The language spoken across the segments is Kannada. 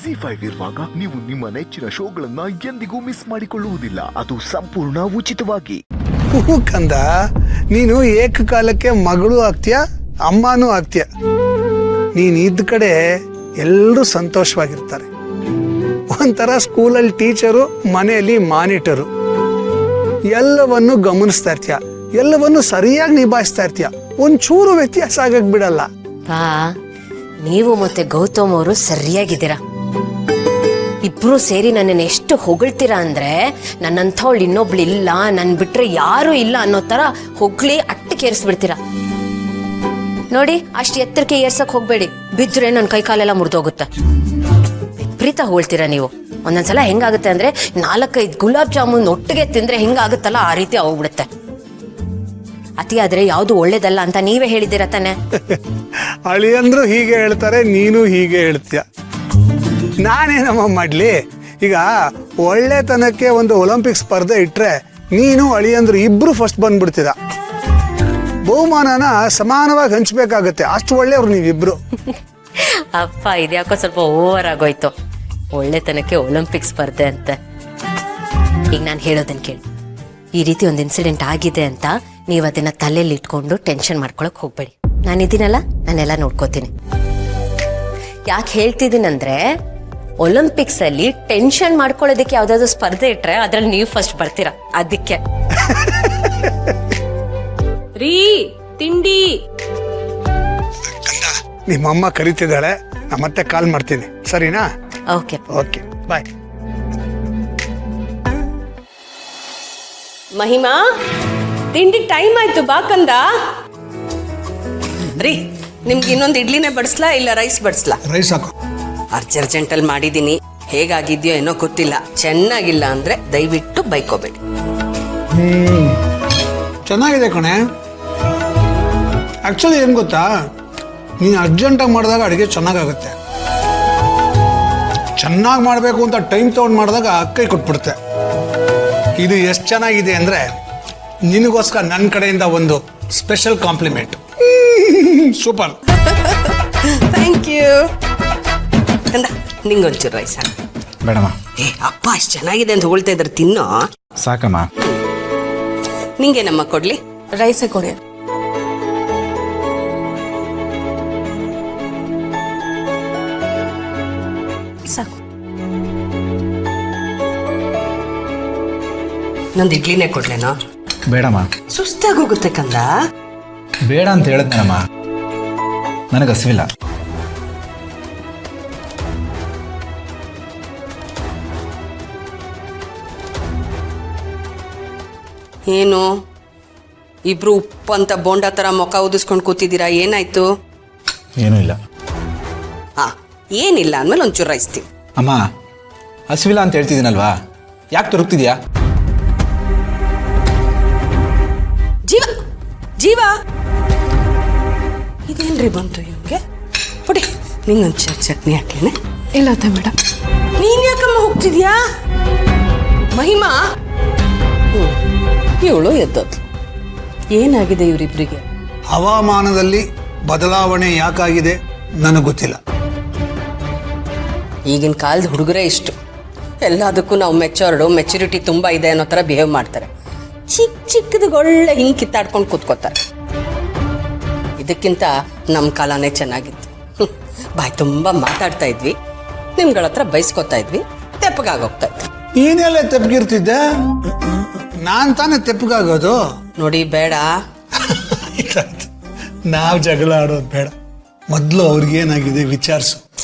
ZEE5 ಇರುವಾಗ ನೀವು ನಿಮ್ಮ ನೆಚ್ಚಿನ ಶೋಗಳನ್ನ ಎಂದಿಗೂ ಮಿಸ್ ಮಾಡಿಕೊಳ್ಳುವುದಿಲ್ಲ. ಅದು ಸಂಪೂರ್ಣ ಉಚಿತವಾಗಿ. ಕಂದ, ನೀನು ಏಕಕಾಲಕ್ಕೆ ಮಗಳು ಆಗ್ತೀಯ, ಅಮ್ಮನೂ ಆಗ್ತೀಯ. ನೀನು ಇದ್ದ ಕಡೆ ಎಲ್ಲರೂ ಸಂತೋಷವಾಗಿರ್ತಾರೆ. ಒಂಥರ ಸ್ಕೂಲಲ್ಲಿ ಟೀಚರು, ಮನೆಯಲ್ಲಿ ಮಾನಿಟರು. ಎಲ್ಲವನ್ನು ಗಮನಿಸ್ತಾ ಇರ್ತೀಯ, ಎಲ್ಲವನ್ನು ಸರಿಯಾಗಿ ನಿಭಾಯಿಸ್ತಾ ಇರ್ತೀಯ. ಒಂಚೂರು ವ್ಯತ್ಯಾಸ ಆಗಕ್ ಬಿಡಲ್ಲ. ನೀವು ಮತ್ತೆ ಗೌತಮ್ ಅವರು ಸರಿಯಾಗಿದ್ದೀರಾ. ಇಬ್ರು ಸೇರಿ ನನ್ನನ್ನು ಎಷ್ಟು ಹೊಗಳ್ತೀರಾ ಅಂದ್ರೆ ನನ್ನಂಥವಳು ಇನ್ನೊಬ್ಳು ಇಲ್ಲ, ನನ್ ಬಿಟ್ರೆ ಯಾರು ಇಲ್ಲ ಅನ್ನೋ ತರ ಹೊಗ್ಳಿ ಅಟ್ಟಕ್ಕೇರಿಸ್ಬಿಡ್ತೀರಾ. ನೋಡಿ, ಅಷ್ಟು ಎತ್ತರಕ್ಕೆ ಏರ್ಸಕ್ ಹೋಗ್ಬೇಡಿ, ಬಿದ್ರೆ ನನ್ನ ಕೈ ಕಾಲೆಲ್ಲ ಮುರಿದೋಗುತ್ತೆ. ವಿಪರೀತ ಹೋಳ್ತೀರಾ ನೀವು. ಒಂದೊಂದ್ಸಲ ಹೆಂಗಾಗುತ್ತೆ ಅಂದ್ರೆ 4-5 ಗುಲಾಬ್ ಜಾಮೂನ್ ಒಟ್ಟಿಗೆ ತಿಂದ್ರೆ ಹೆಂಗಾಗುತ್ತಲ್ಲ ಆ ರೀತಿ ಹೋಗ್ಬಿಡುತ್ತೆ. ಅತಿ ಆದ್ರೆ ಯಾವ್ದು ಒಳ್ಳೇದಲ್ಲ ಅಂತ ನೀವೇ ಹೇಳಿದ್ದೀರ ತಾನೆ. ಅಳಿಯಂದ್ರು ಹೀಗೆ ಹೇಳ್ತಾರೆ, ನೀನು ಹೀಗೆ ಹೇಳ್ತೀಯ. ನಾನೇನಮ್ಮ ಮಾಡ್ಲಿ? ಈಗ ಒಳ್ಳೆತನಕ್ಕೆ ಒಂದು ಒಲಿಂಪಿಕ್ ಸ್ಪರ್ಧೆ ಇಟ್ರೆ ನೀನು ಅಳಿಯಂದ್ರು ಇಬ್ರು ಫಸ್ಟ್ ಬಂದ್ಬಿಡ್ತೀರ. ಬಹುಮಾನನ ಸಮಾನವಾಗಿ ಹಂಚ್ಬೇಕಾಗತ್ತೆ, ಅಷ್ಟು ಒಳ್ಳೆಯವ್ರು ನೀವಿಬ್ರು. ಅಪ್ಪ, ಇದ್ಯಾಕೋ ಸ್ವಲ್ಪ ಓವರ್ ಆಗೋಯ್ತು. ಒಳ್ಳೆತನಕ್ಕೆ ಒಲಿಂಪಿಕ್ ಸ್ಪರ್ಧೆ ಅಂತ. ಈಗ ನಾನು ಹೇಳೋದನ್ನ ಕೇಳಿ, ಈ ರೀತಿ ಒಂದು ಇನ್ಸಿಡೆಂಟ್ ಆಗಿದೆ ಅಂತ ನೀವು ಅದನ್ನ ತಲೆಯಲ್ಲಿ ಇಟ್ಕೊಂಡು ಟೆನ್ಷನ್ ಮಾಡ್ಕೊಳಕ್ ಹೋಗ್ಬೇಡಿ. ನಾನಿದ್ದೀನಲ್ಲ, ನಾನೆಲ್ಲ ನೋಡ್ಕೋತೀನಿ. ಯಾಕೆ ಹೇಳ್ತಿದ್ದೀನಂದ್ರೆ, ಒಲಿಂಪಿಕ್ಸ್ ಅಲ್ಲಿ ಟೆನ್ಷನ್ ಮಾಡ್ಕೊಳ್ಳೋದಕ್ಕೆ ಯಾವ್ದಾದ್ರು ಸ್ಪರ್ಧೆ ಇಟ್ರೆ ಅದ್ರಲ್ಲಿ ನೀವು ಫಸ್ಟ್ ಬರ್ತೀರಾ, ಅದಕ್ಕೆ. ರೀ ತಿಂಡಿ. ನಿಮ್ಮಮ್ಮ ಕರೀತಿದ್ದಾಳೆ, ನಾ ಮತ್ತೆ ಕಾಲ್ ಮಾಡ್ತೀನಿ, ಸರಿನಾ? ಓಕೆ ಓಕೆ, ಬಾಯ್. ಮಹಿಮಾ, ತಿಂಡಿ ಟೈಮ್ ಆಯ್ತು, ಬಾಕಂದ. ರೀ, ನಿಮ್ಗೆ ಇನ್ನೊಂದು ಇಡ್ಲಿನೇ ಬಡಿಸ್ಲಾ ಇಲ್ಲ ರೈಸ್ ಬಡಿಸ್ಲಾ? ರೈಸ್ ಹಾಕು. ಅರ್ಜೆಂಟಲ್ಲಿ ಮಾಡಿದ್ದೀನಿ, ಹೇಗಾಗಿದ್ಯೋ ಏನೋ ಗೊತ್ತಿಲ್ಲ. ಚೆನ್ನಾಗಿಲ್ಲ ಅಂದ್ರೆ ದಯವಿಟ್ಟು ಬೈಕೋಬೇಡಿ. ಚೆನ್ನಾಗಿದೆ ಕಣೆ. ಆಕ್ಚುಲಿ ಏನ್ ಗೊತ್ತಾ, ನೀನು ಅರ್ಜೆಂಟಾಗಿ ಮಾಡಿದಾಗ ಅಡುಗೆ ಚೆನ್ನಾಗಾಗುತ್ತೆ. ಚೆನ್ನಾಗಿ ಮಾಡಬೇಕು ಅಂತ ಟೈಮ್ ತಗೊಂಡು ಮಾಡಿದಾಗ ಕೈ ಕೊಟ್ಬಿಡುತ್ತೆ. ಇದು ಎಷ್ಟು ಚೆನ್ನಾಗಿದೆ ಅಂದರೆ ನಿನಗೋಸ್ಕರ ನನ್ನ ಕಡೆಯಿಂದ ಒಂದು special compliment. Super. Thank you. ಕಂದ, ನಿಂಗೊಂಚೂರು ರೈಸ್ ಹಾಕಿ. ಬೇಡಮ್ಮ. ಅಪ್ಪ, ಅಷ್ಟು ಚೆನ್ನಾಗಿದೆ ಅಂತ ಹೊಳ್ತಾ ಇದ್ರೆ ತಿನ್ನೋ. ಸಾಕಮ್ಮ. ನಿಂಗೇನಮ್ಮ ಕೊಡ್ಲಿ? ರೈಸೇ ಕೊಡಿ. ಸಾಕು. ನಂದು ಇಡ್ಲಿನೇ ಕೊಡ್ಲೇನೋ? ಬೇಡಮ್ಮ. ಸುಸ್ತಾಗಿ ಹೋಗುತ್ತೆ ಕಂದ. ಬೇಡ ಅಂತ ಹೇಳಿದ್ನಮ್ಮ, ನನಗೆ ಹಸಿವಿಲ್ಲ. ಏನು ಇಬ್ರು ಉಪ್ಪು ಅಂತ ಬೋಂಡಾ ಥರ ಮುಖ ಊದಿಸ್ಕೊಂಡು ಕೂತಿದ್ದೀರಾ? ಏನಾಯ್ತು? ಏನೂ ಇಲ್ಲ. ಏನಿಲ್ಲ ಅಂದಮೇಲೆ ಒಂಚೂರು ರೈಸ್ ತಿನ್ನು. ಅಮ್ಮ, ಹಸಿವಿಲ್ಲ ಅಂತ ಹೇಳ್ತಿದ್ದೀನಲ್ವಾ, ಯಾಕೆ ತೊರಗ್ತಿದ್ಯಾ? ಜೀವ ಜೀವ, ಇದೇನ್ರಿ ಬಂತು ಇವ್ಗೆ? ಪುಡಿ, ನಿಂಗೊಂಚೂರು ಚಟ್ನಿ ಹಾಕ್ಲೇನೆ? ಇಲ್ಲ ಮೇಡಮ್. ನೀನ್ ಯಾಕಮ್ಮ ಹೋಗ್ತಿದ್ಯಾ? ಮಹಿಮಾ, ಇವಳು ಎದ್ದೋದು. ಏನಾಗಿದೆ ಇವರಿಬ್ಬರಿಗೆ? ಹವಾಮಾನದಲ್ಲಿ ಬದಲಾವಣೆ ಯಾಕಾಗಿದೆ ನನಗೆ ಗೊತ್ತಿಲ್ಲ. ಈಗಿನ ಕಾಲದ ಹುಡುಗರೇ ಇಷ್ಟು. ಎಲ್ಲದಕ್ಕೂ ನಾವು ಮೆಚುರಿಟಿ ತುಂಬ ಇದೆ ಅನ್ನೋ ಥರ ಬಿಹೇವ್ ಮಾಡ್ತಾರೆ. ಚಿಕ್ಕದಕ್ಕೆ ಒಳ್ಳೆ ಹಿಂಗೆ ಕಿತ್ತಾಡ್ಕೊಂಡು ಕೂತ್ಕೋತಾರೆ. ಇದಕ್ಕಿಂತ ನಮ್ಮ ಕಾಲನೇ ಚೆನ್ನಾಗಿತ್ತು. ಬಾಯ್ ತುಂಬ ಮಾತಾಡ್ತಾ ಇದ್ವಿ, ನಿಮ್ಗಳ ಹತ್ರ ಬೈಸ್ಕೊತಾ ಇದ್ವಿ, ತೆಪ್ಪಗಾಗೋಗ್ತಾ ಇದ್ವಿ. ನೀನೆಲ್ಲ ತೆಪ್ಪಗಿರ್ತಿದ್ದೆ? ನಾನು ತಾನೇ ತೆಪ್ಪಗಾಗೋದು. ನೋಡಿ, ಬೇಡ. ನಾವು ಜಗಳ ಆಡೋದು ಬೇಡ. ಮೊದಲು ಅವ್ರಿಗೇನಾಗಿದೆ ವಿಚಾರಿಸು.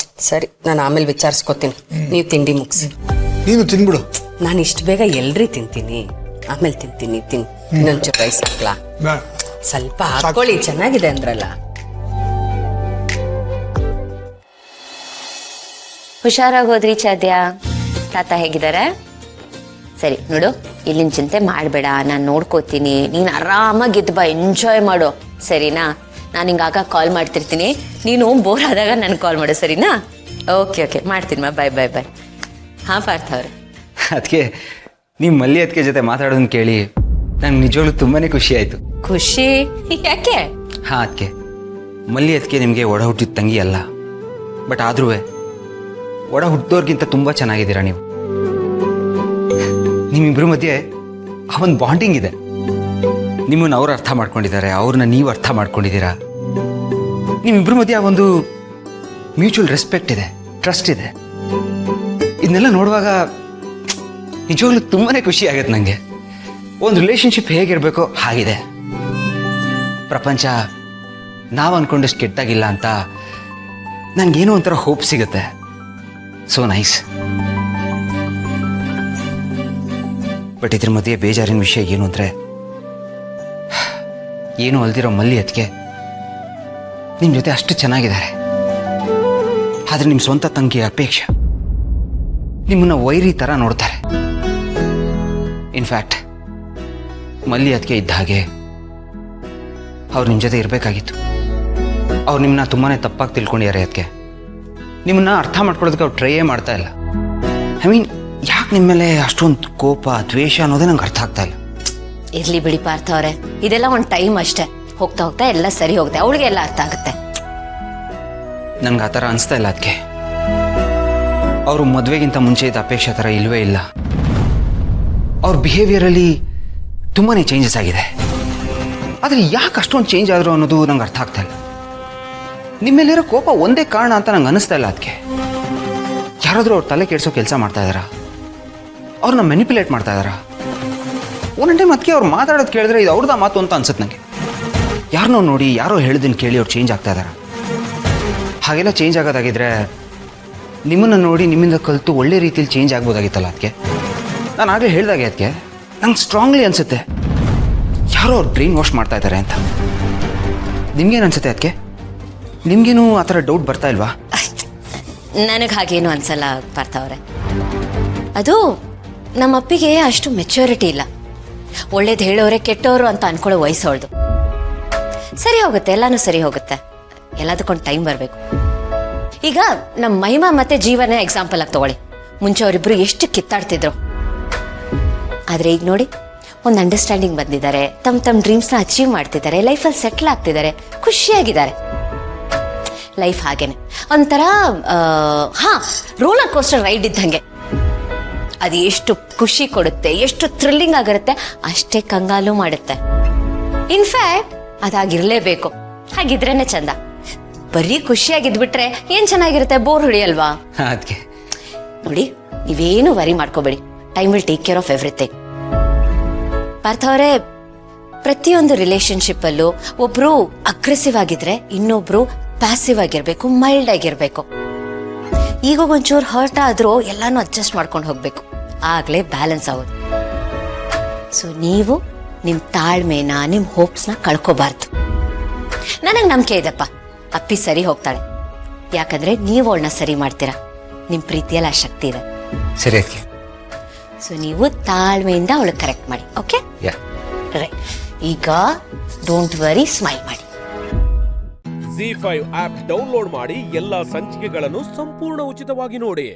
ಸರಿ, ನಾನು ಆಮೇಲೆ ವಿಚಾರಿಸ್ಕೊತೀನಿ. ನೀವು ತಿಂಡಿ ಮುಗಿಸಿ. ನೀನು ತಿನ್ಬಿಡು. ನಾನು ಇಷ್ಟು ಬೇಗ ಎಲ್ರಿ ತಿಂತೀನಿ, ಆಮೇಲೆ ತಿಂತೀನಿ. ಇನ್ನೊಂಚೂರು ರೈಸ್ ಹಾಕ್ಲಾ? ಸ್ವಲ್ಪ ಹಾಕೊಳ್ಳಿ, ಚೆನ್ನಾಗಿದೆ ಅಂದ್ರಲ್ಲ. ಹುಷಾರಾಗಿ ಹೋದ್ರಿ ಚಾದ್ಯ. ತಾತ ಹೇಗಿದ್ದಾರೆ? ಸರಿ ನೋಡು, ಇಲ್ಲಿನ ಚಿಂತೆ ಮಾಡಬೇಡ, ನಾನು ನೋಡ್ಕೋತೀನಿ. ನೀನು ಆರಾಮಾಗಿದ್ದು ಬಾ, ಎಂಜಾಯ್ ಮಾಡು, ಸರಿನಾ? ನಾನು ಹಿಂಗಾಗ ಕಾಲ್ ಮಾಡ್ತಿರ್ತೀನಿ, ನೀನು ಬೋರ್ ಆದಾಗ ನನಗೆ ಕಾಲ್ ಮಾಡು, ಸರಿನಾ? ಓಕೆ, ಮಾಡ್ತೀನಿ. ಬಾಯ್. ಹಾಂ ಪಾರ್ಥ ಅವ್ರೆ. ಅದಕ್ಕೆ ನೀವು ಮಲ್ಲಿ ಅದಕ್ಕೆ ಜೊತೆ ಮಾತಾಡೋದನ್ನ ಕೇಳಿ ನಂಗೆ ನಿಜವಾಗ್ಲೂ ತುಂಬಾ ಖುಷಿ ಆಯಿತು. ಖುಷಿ ಯಾಕೆ? ಹಾಂ, ಅದಕ್ಕೆ ಮಲ್ಲಿ ಅದಕ್ಕೆ ನಿಮಗೆ ಒಡ ಹುಟ್ಟಿದ ತಂಗಿ ಅಲ್ಲ, ಬಟ್ ಆದ್ರೂ ಒಡ ಹುಟ್ಟಿದವ್ರಿಗಿಂತ ತುಂಬ ಚೆನ್ನಾಗಿದ್ದೀರಾ ನೀವು. ನಿಮ್ಮಿಬ್ಬರ ಮಧ್ಯೆ ಆ ಒಂದು ಬಾಂಡಿಂಗ್ ಇದೆ. ನಿಮ್ಮನ್ನು ಅವ್ರು ಅರ್ಥ ಮಾಡ್ಕೊಂಡಿದ್ದಾರೆ, ಅವ್ರನ್ನ ನೀವು ಅರ್ಥ ಮಾಡ್ಕೊಂಡಿದ್ದೀರಾ. ನಿಮ್ಮಿಬ್ಬರ ಮಧ್ಯೆ ಆ ಒಂದು ಮ್ಯೂಚುವಲ್ ರೆಸ್ಪೆಕ್ಟ್ ಇದೆ, ಟ್ರಸ್ಟ್ ಇದೆ. ಇದನ್ನೆಲ್ಲ ನೋಡುವಾಗ ನಿಜವಾಗ್ಲೂ ತುಂಬಾ ಖುಷಿ ಆಗುತ್ತೆ ನನಗೆ. ಒಂದು ರಿಲೇಷನ್ಶಿಪ್ ಹೇಗಿರಬೇಕೋ ಹಾಗಿದೆ. ಪ್ರಪಂಚ ನಾವು ಅಂದ್ಕೊಂಡಷ್ಟು ಕೆಟ್ಟಾಗಿಲ್ಲ ಅಂತ ನನಗೇನೋ ಒಂಥರ ಹೋಪ್ ಸಿಗುತ್ತೆ. So nice. ಬಟ್ ಇದ್ರ ಮಧ್ಯೆ ಬೇಜಾರಿನ ವಿಷಯ ಏನು ಅಂದರೆ, ಏನು ಅಲ್ದಿರೋ ಮಲ್ಲಿ ಅದಕ್ಕೆ ನಿಮ್ಮ ಜೊತೆ ಅಷ್ಟು ಚೆನ್ನಾಗಿದ್ದಾರೆ. ಆದರೆ ನಿಮ್ಮ ಸ್ವಂತ ತಂಗಿಯ ಅಪೇಕ್ಷೆ ನಿಮ್ಮನ್ನು ವೈರಿ ಥರ ನೋಡ್ತಾರೆ. ಇನ್ಫ್ಯಾಕ್ಟ್ ಮಲ್ಲಿ ಅದಕ್ಕೆ ಇದ್ದ ಹಾಗೆ ಅವ್ರು ನಿಮ್ಮ ಜೊತೆ ಇರಬೇಕಾಗಿತ್ತು. ಅವ್ರು ನಿಮ್ಮನ್ನ ತುಂಬಾ ತಪ್ಪಾಗಿ ತಿಳ್ಕೊಂಡಿದ್ದಾರೆ. ಅದಕ್ಕೆ ನಿಮ್ಮನ್ನ ಅರ್ಥ ಮಾಡ್ಕೊಳ್ಳೋದಕ್ಕೆ ಅವ್ರು ಟ್ರೈಯೇ ಮಾಡ್ತಾ ಇಲ್ಲ. ಐ ಮೀನ್, ಯಾಕೆ ನಿಮ್ಮ ಮೇಲೆ ಅಷ್ಟೊಂದು ಕೋಪ, ದ್ವೇಷ ಅನ್ನೋದೇ ನಂಗೆ ಅರ್ಥ ಆಗ್ತಾ ಇಲ್ಲ. ಇರ್ಲಿ ಬಿಡಿ ಪಾರ್ಥ ಅವರೇ, ಇದೆಲ್ಲ ಒಂದು ಟೈಮ್ ಅಷ್ಟೇ. ಹೋಗ್ತಾ ಹೋಗ್ತಾ ಎಲ್ಲ ಸರಿ ಹೋಗುತ್ತೆ, ಅವಳಿಗೆ ಎಲ್ಲ ಅರ್ಥ ಆಗುತ್ತೆ. ನನ್ಗೆ ಆ ಥರ ಅನಿಸ್ತಾ ಇಲ್ಲ. ಅದಕ್ಕೆ ಅವರು ಮದುವೆಗಿಂತ ಮುಂಚೆ ಇದ್ದ ಅಪೇಕ್ಷೆ ಥರ ಇಲ್ಲವೇ ಇಲ್ಲ. ಅವ್ರ ಬಿಹೇವಿಯರಲ್ಲಿ ತುಂಬಾ ಚೇಂಜಸ್ ಆಗಿದೆ. ಆದರೆ ಯಾಕೆ ಅಷ್ಟೊಂದು ಚೇಂಜ್ ಆದರು ಅನ್ನೋದು ನಂಗೆ ಅರ್ಥ ಆಗ್ತಾ ಇಲ್ಲ. ನಿಮ್ಮೇಲಿರೋ ಕೋಪ ಒಂದೇ ಕಾರಣ ಅಂತ ನಂಗೆ ಅನಿಸ್ತಾ ಇಲ್ಲ. ಅದಕ್ಕೆ ಯಾರಾದರೂ ಅವ್ರ ತಲೆ ಕೆಡಿಸೋ ಕೆಲಸ ಮಾಡ್ತಾ ಇದ್ದಾರಾ? ಅವ್ರನ್ನ ಮೆನಿಪ್ಯುಲೇಟ್ ಮಾಡ್ತಾ ಇದ್ದಾರಾ? ಒಂದೊಂದು ಟೈಮ್ ಅದಕ್ಕೆ ಅವ್ರು ಮಾತಾಡೋದು ಕೇಳಿದ್ರೆ ಇದು ಅವ್ರದ್ದು ಮಾತು ಅಂತ ಅನ್ಸುತ್ತೆ ನನಗೆ. ಯಾರನ್ನೋ ನೋಡಿ, ಯಾರೋ ಹೇಳಿದ್ದನ್ನು ಕೇಳಿ ಅವ್ರು ಚೇಂಜ್ ಆಗ್ತಾ ಇದ್ದಾರಾ? ಹಾಗೆಲ್ಲ ಚೇಂಜ್ ಆಗೋದಾಗಿದ್ರೆ ನಿಮ್ಮನ್ನು ನೋಡಿ ನಿಮ್ಮಿಂದ ಕಲಿತು ಒಳ್ಳೆ ರೀತಿಯಲ್ಲಿ ಚೇಂಜ್ ಆಗ್ಬೋದಾಗಿತ್ತಲ್ಲ. ಅದಕ್ಕೆ ನಾನು ಆಗಲೇ ಹೇಳಿದಾಗೆ ಅದಕ್ಕೆ ನಂಗೆ ಸ್ಟ್ರಾಂಗ್ಲಿ ಅನಿಸುತ್ತೆ ಯಾರೋ ಅವ್ರು ಬ್ರೈನ್ ವಾಶ್ ಮಾಡ್ತಾ ಇದ್ದಾರೆ ಅಂತ. ನಿಮ್ಗೇನು ಅನ್ಸುತ್ತೆ? ಅದಕ್ಕೆ ನಿಮ್ಗೇನು ಆ ಥರ ಡೌಟ್ ಬರ್ತಾ ಇಲ್ವಾ? ನನಗೆ ಹಾಗೇನು ಅನ್ಸಲ್ಲ ಪಾರ್ಥ ಅವರೇ. ಅದು ನಮ್ಮ ಅಪ್ಪಿಗೆ ಅಷ್ಟು ಮೆಚ್ಯೂರಿಟಿ ಇಲ್ಲ. ಒಳ್ಳೇದು ಹೇಳೋರೆ ಕೆಟ್ಟವರು ಅಂತ ಅನ್ಕೊಳ್ಳೋ ವಯಸ್ಸವಳ್ದು. ಸರಿ ಹೋಗುತ್ತೆ, ಎಲ್ಲಾನು ಸರಿ ಹೋಗುತ್ತೆ. ಎಲ್ಲದಕ್ಕೊಂದು ಟೈಮ್ ಬರಬೇಕು. ಈಗ ನಮ್ಮ ಮಹಿಮಾ ಮತ್ತೆ ಜೀವನ ಎಕ್ಸಾಂಪಲ್ ಆಗಿ ತಗೊಳ್ಳಿ. ಮುಂಚೆ ಅವರಿಬ್ರು ಎಷ್ಟು ಕಿತ್ತಾಡ್ತಿದ್ರು. ಆದರೆ ಈಗ ನೋಡಿ, ಒಂದು ಅಂಡರ್ಸ್ಟ್ಯಾಂಡಿಂಗ್ ಬಂದಿದ್ದಾರೆ, ತಮ್ಮ ಡ್ರೀಮ್ಸ್ನ ಅಚೀವ್ ಮಾಡ್ತಿದ್ದಾರೆ, ಲೈಫಲ್ಲಿ ಸೆಟ್ಲ್ ಆಗ್ತಿದ್ದಾರೆ, ಖುಷಿಯಾಗಿದ್ದಾರೆ. ಲೈಫ್ ಹಾಗೇನೆ ಒಂಥರ ರೋಲರ್ ಕೋಸ್ಟರ್ ರೈಡ್ ಇದ್ದಂಗೆ. ಅದು ಎಷ್ಟು ಖುಷಿ ಕೊಡುತ್ತೆ, ಎಷ್ಟು ಥ್ರಿಲ್ಲಿಂಗ್ ಆಗಿರುತ್ತೆ, ಅಷ್ಟೇ ಕಂಗಾಲು ಮಾಡುತ್ತೆ. ಇನ್ಫ್ಯಾಕ್ಟ್ ಅದಾಗಿರ್ಲೇಬೇಕು. ಹಾಗಿದ್ರೇನೆ ಚಂದ. ಬರೀ ಖುಷಿಯಾಗಿದ್ಬಿಟ್ರೆ ಏನ್ ಚೆನ್ನಾಗಿರುತ್ತೆ, ಬೋರ್ ಹೊಡಿಯಲ್ವಾ? ಅದಕ್ಕೆ ನೋಡಿ, ನೀವೇನು ವರಿ ಮಾಡ್ಕೋಬೇಡಿ. Time will take care of everything. Partha ಅವರೇ, ಪ್ರತಿಯೊಂದು ರಿಲೇಶನ್ಶಿಪ್ ಅಲ್ಲೂ ಒಬ್ರು ಅಗ್ರೆಸಿವ್ ಆಗಿದ್ರೆ ಇನ್ನೊಬ್ರು ಪ್ಯಾಸಿವ್ ಆಗಿರ್ಬೇಕು, ಮೈಲ್ಡ್ ಆಗಿರ್ಬೇಕು. ಈಗ ಒಂಚೂರು ಹರ್ಟ್ ಆದ್ರೂ ಎಲ್ಲಾನು ಅಡ್ಜಸ್ಟ್ ಮಾಡ್ಕೊಂಡು ಹೋಗ್ಬೇಕು, ಆಗ್ಲೇ ಬ್ಯಾಲೆನ್ಸ್ ಆಗೋದು. ಸೊ ನೀವು ನಿಮ್ಮ ತಾಳ್ಮೆನ, ನಿಮ್ಮ ಹೋಪ್ಸ್ನ ಕಳ್ಕೋಬಾರ್ದು. ನನಗೆ ನಂಬಿಕೆ ಇದೆಪ್ಪ, ಅಪ್ಪಿ ಸರಿ ಹೋಗ್ತಾಳೆ. ಯಾಕಂದ್ರೆ ನೀವು ಅವಳನ್ನ ಸರಿ ಮಾಡ್ತೀರಾ. ನಿಮ್ಮ ಪ್ರೀತಿಯಲ್ಲಿ ಆ ಶಕ್ತಿ ಇದೆ. ಸರಿ ಅದಕ್ಕೆ. ಸೊ ನೀವು ತಾಳ್ಮೆಯಿಂದ ಅವಳು ಕರೆಕ್ಟ್ ಮಾಡಿ. Okay, right. ಈಗ ಡೋಂಟ್ ವರಿ, ಸ್ಮೈಲ್ ಮಾಡಿ. ZEE5 ಆಪ್ ಡೌನ್ಲೋಡ್ ಮಾಡಿ ಎಲ್ಲಾ ಸಂಚಿಕೆಗಳನ್ನು ಸಂಪೂರ್ಣ ಉಚಿತವಾಗಿ ನೋಡಿ.